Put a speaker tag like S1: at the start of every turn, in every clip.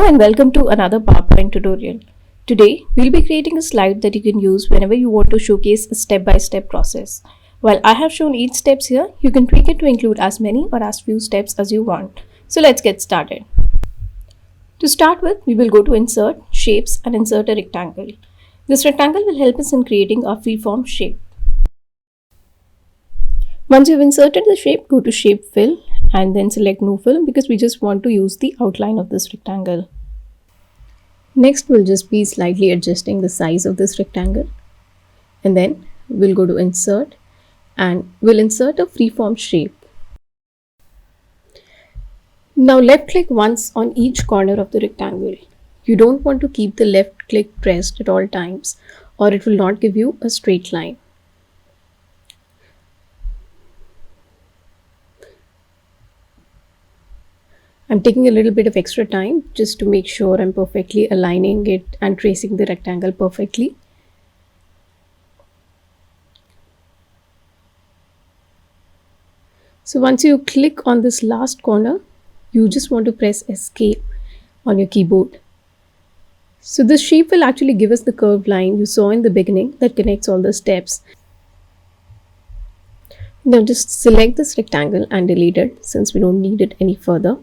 S1: And welcome to another PowerPoint tutorial. Today, we'll be creating a slide that you can use whenever you want to showcase a step-by-step process. While I have shown each steps here, you can tweak it to include as many or as few steps as you want. So let's get started. To start with, we will go to Insert, Shapes and insert a rectangle. This rectangle will help us in creating a freeform shape. Once you've inserted the shape, go to Shape Fill and then select No Fill because we just want to use the outline of this rectangle. Next, we'll just be slightly adjusting the size of this rectangle. And then we'll go to Insert and we'll insert a freeform shape. Now left click once on each corner of the rectangle. You don't want to keep the left click pressed at all times or it will not give you a straight line. I'm taking a little bit of extra time just to make sure I'm perfectly aligning it and tracing the rectangle perfectly. So once you click on this last corner, you just want to press Escape on your keyboard. So this shape will actually give us the curved line you saw in the beginning that connects all the steps. Now just select this rectangle and delete it since we don't need it any further.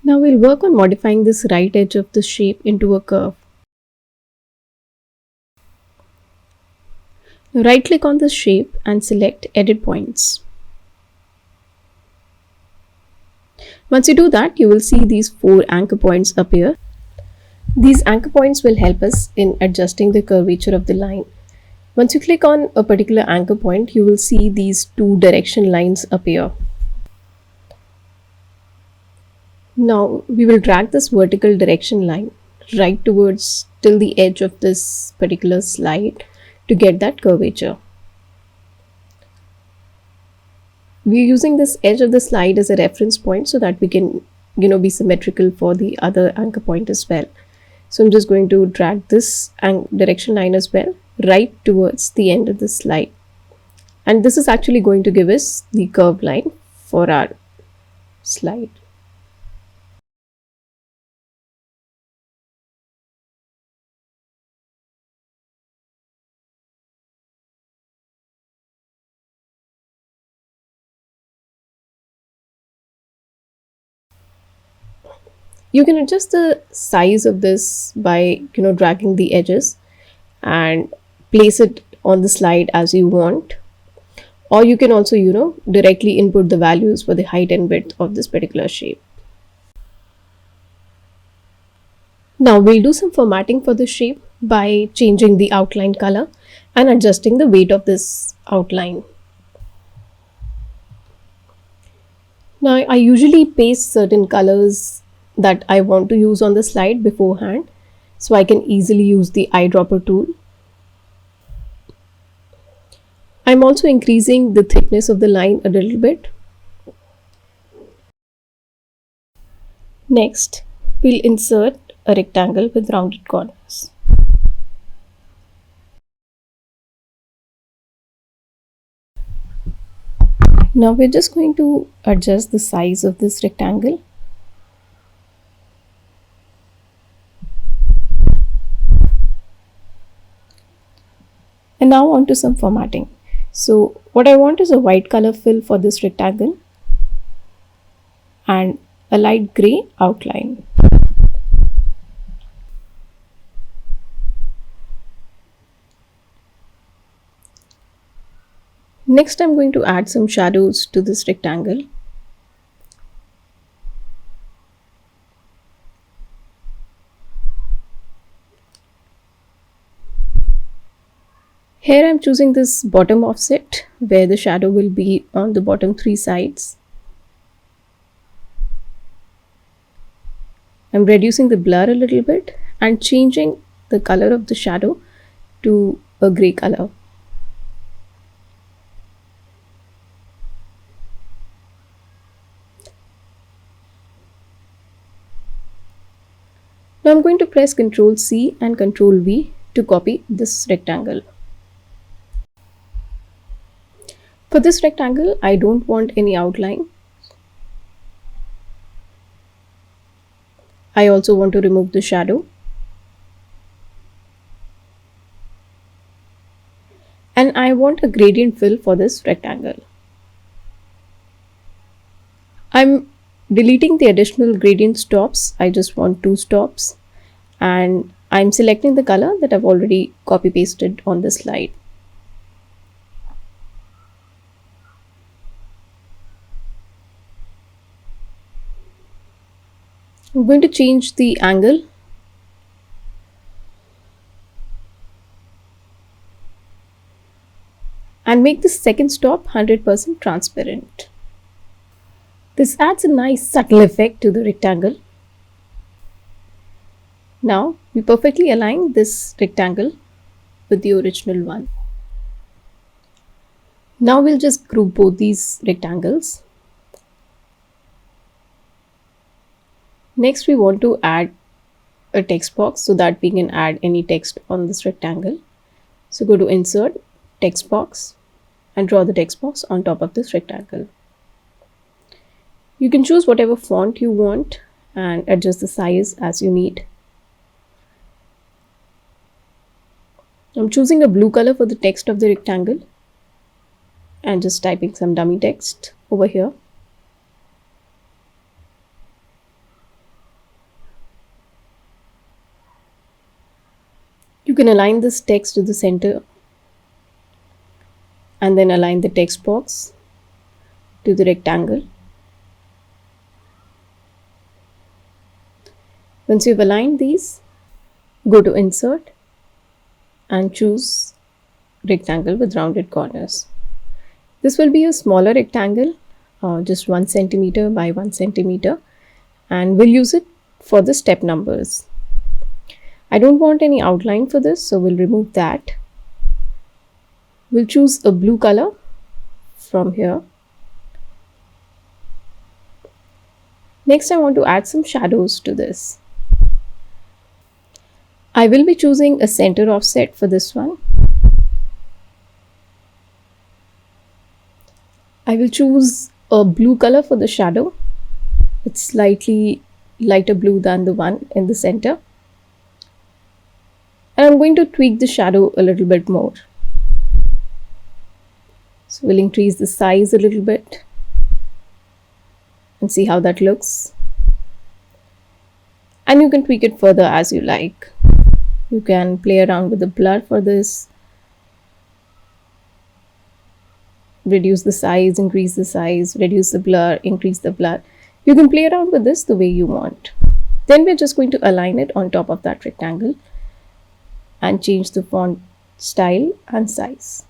S1: Now we'll work on modifying this right edge of the shape into a curve. Now right click on the shape and select Edit Points. Once you do that, you will see these 4 anchor points appear. These anchor points will help us in adjusting the curvature of the line. Once you click on a particular anchor point, you will see these 2 direction lines appear. Now we will drag this vertical direction line right towards till the edge of this particular slide to get that curvature. We are using this edge of the slide as a reference point so that we can be symmetrical for the other anchor point as well. So I'm just going to drag this direction line as well right towards the end of the slide. And this is actually going to give us the curved line for our slide. You can adjust the size of this by dragging the edges and place it on the slide as you want, or you can also directly input the values for the height and width of this particular shape. Now we'll do some formatting for the shape by changing the outline color and adjusting the weight of this outline. Now I usually paste certain colors that I want to use on the slide beforehand, so I can easily use the eyedropper tool. I'm also increasing the thickness of the line a little bit. Next, we'll insert a rectangle with rounded corners. Now we're just going to adjust the size of this rectangle. And now on to some formatting. So what I want is a white color fill for this rectangle and a light gray outline. Next, I'm going to add some shadows to this rectangle. Here I'm choosing this bottom offset where the shadow will be on the bottom 3 sides. I'm reducing the blur a little bit and changing the color of the shadow to a gray color. Now I'm going to press Ctrl C and Ctrl V to copy this rectangle. For this rectangle, I don't want any outline, I also want to remove the shadow. And I want a gradient fill for this rectangle. I'm deleting the additional gradient stops. I just want 2 stops. And I'm selecting the color that I've already copy pasted on the slide. I'm going to change the angle. And make the second stop 100% transparent. This adds a nice subtle effect to the rectangle. Now we perfectly align this rectangle with the original one. Now we'll just group both these rectangles. Next we want to add a text box so that we can add any text on this rectangle. So go to Insert, Text Box, and draw the text box on top of this rectangle. You can choose whatever font you want and adjust the size as you need. I'm choosing a blue color for the text of the rectangle and just typing some dummy text over here. You can align this text to the center and then align the text box to the rectangle. Once you've aligned these, go to Insert and choose Rectangle with Rounded Corners. This will be a smaller rectangle, just 1 centimeter by 1 centimeter, and we'll use it for the step numbers. I don't want any outline for this, so we'll remove that. We'll choose a blue color from here. Next, I want to add some shadows to this. I will be choosing a center offset for this one. I will choose a blue color for the shadow. It's slightly lighter blue than the one in the center. And I'm going to tweak the shadow a little bit more. So we'll increase the size a little bit and see how that looks. And you can tweak it further as you like. You can play around with the blur for this. Reduce the size, increase the size, reduce the blur, increase the blur. You can play around with this the way you want. Then we're just going to align it on top of that rectangle and change the font style and size.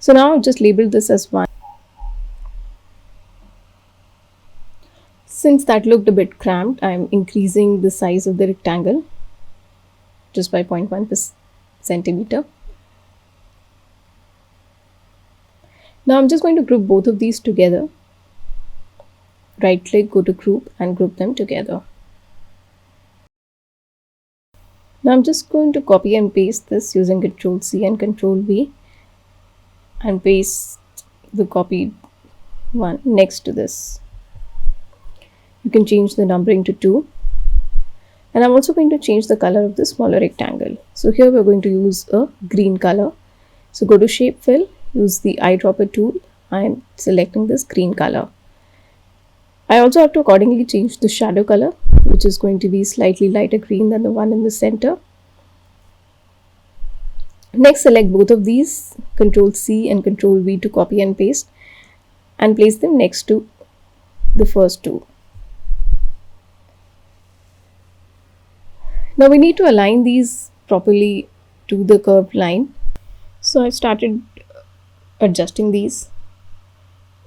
S1: So now I've just labeled this as 1. Since that looked a bit cramped, I'm increasing the size of the rectangle just by 0.1 centimeter. Now I'm just going to group both of these together. Right click, go to group and group them together. Now I'm just going to copy and paste this using Ctrl C and Ctrl V and paste the copied one next to this. You can change the numbering to 2. And I'm also going to change the color of the smaller rectangle. So here we're going to use a green color. So go to Shape Fill, use the eyedropper tool. I'm selecting this green color. I also have to accordingly change the shadow color, which is going to be slightly lighter green than the one in the center. Next, select both of these, Ctrl C and Ctrl V to copy and paste, and place them next to the first two. Now we need to align these properly to the curved line. So I started adjusting these.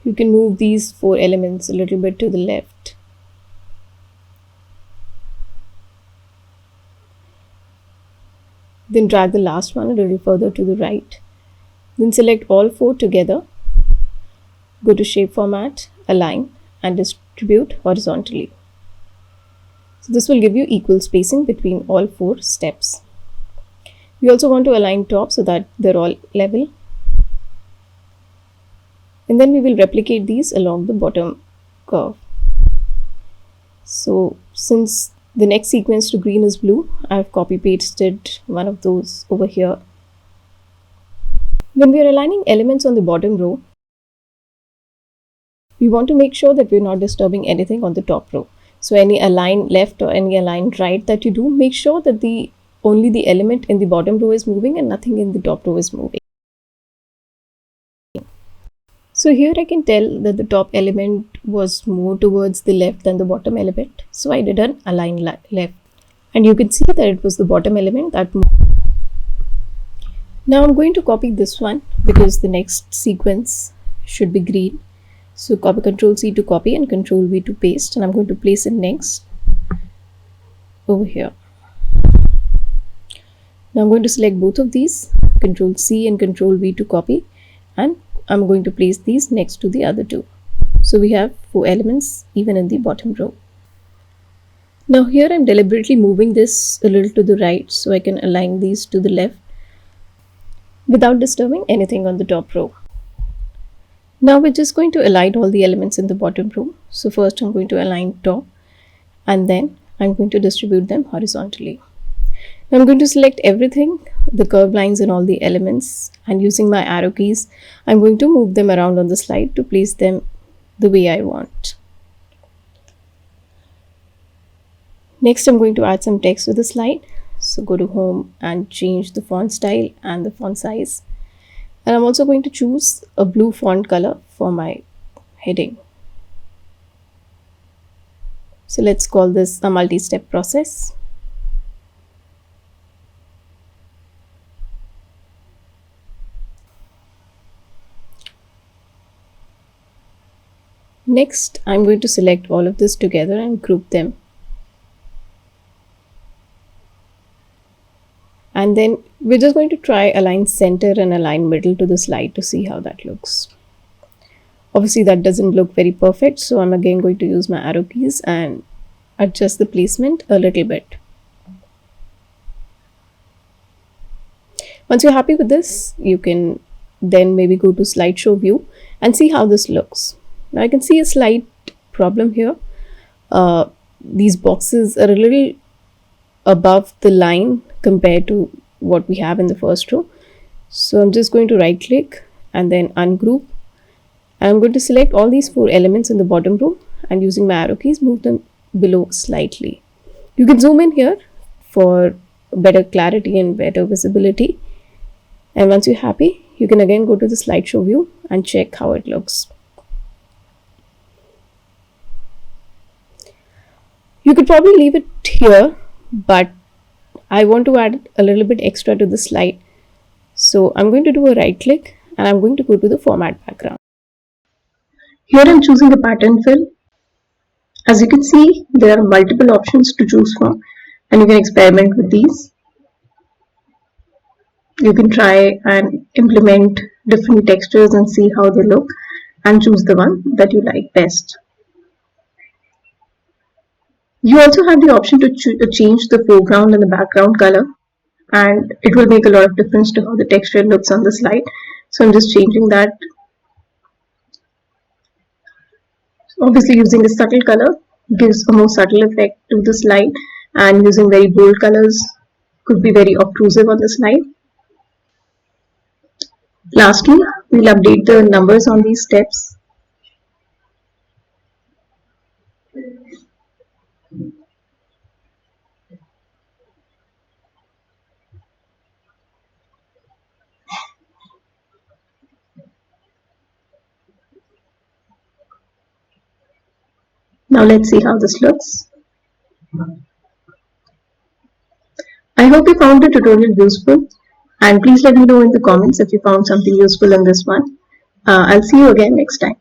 S1: You can move these 4 elements a little bit to the left. Then drag the last one a little further to the right. Then select all 4 together. Go to Shape Format, Align, and distribute horizontally. So this will give you equal spacing between all 4 steps. We also want to align top so that they're all level. And then we will replicate these along the bottom curve. So since the next sequence to green is blue, I've copy pasted one of those over here. When we are aligning elements on the bottom row, we want to make sure that we're not disturbing anything on the top row. So any align left or any align right that you do, make sure that only the element in the bottom row is moving and nothing in the top row is moving. So here I can tell that the top element was more towards the left than the bottom element. So I did an align left. And you can see that it was the bottom element that moved. Now I'm going to copy this one because the next sequence should be green. So copy Control C to copy and Control V to paste, and I'm going to place it next over here. Now I'm going to select both of these, Control C and Control V to copy, and I'm going to place these next to the other two. So we have 4 elements even in the bottom row. Now here I'm deliberately moving this a little to the right so I can align these to the left without disturbing anything on the top row. Now we're just going to align all the elements in the bottom row. So first I'm going to align top and then I'm going to distribute them horizontally. Now I'm going to select everything, the curved lines and all the elements, and using my arrow keys, I'm going to move them around on the slide to place them the way I want. Next I'm going to add some text to the slide. So go to Home and change the font style and the font size. And I'm also going to choose a blue font color for my heading. So let's call this a multi-step process. Next, I'm going to select all of this together and group them. And then we're just going to try align center and align middle to the slide to see how that looks. Obviously that doesn't look very perfect, so I'm again going to use my arrow keys and adjust the placement a little bit. Once you're happy with this, you can then maybe go to slideshow view and see how this looks. Now I can see a slight problem here. These boxes are a little above the line compared to what we have in the first row. So I'm just going to right click and then ungroup. And I'm going to select all these 4 elements in the bottom row and using my arrow keys move them below slightly. You can zoom in here for better clarity and better visibility. And once you're happy, you can again go to the slideshow view and check how it looks. You could probably leave it here, but I want to add a little bit extra to the slide. So I'm going to do a right click and I'm going to go to the format background. Here I'm choosing a pattern fill. As you can see, there are multiple options to choose from and you can experiment with these. You can try and implement different textures and see how they look and choose the one that you like best. You also have the option to change the foreground and the background color, and it will make a lot of difference to how the texture looks on the slide. So I'm just changing that. Obviously using a subtle color gives a more subtle effect to the slide, and using very bold colors could be very obtrusive on the slide. Lastly, we'll update the numbers on these steps. Now let's see how this looks. I hope you found the tutorial useful, and please let me know in the comments if you found something useful in this one. I'll see you again next time.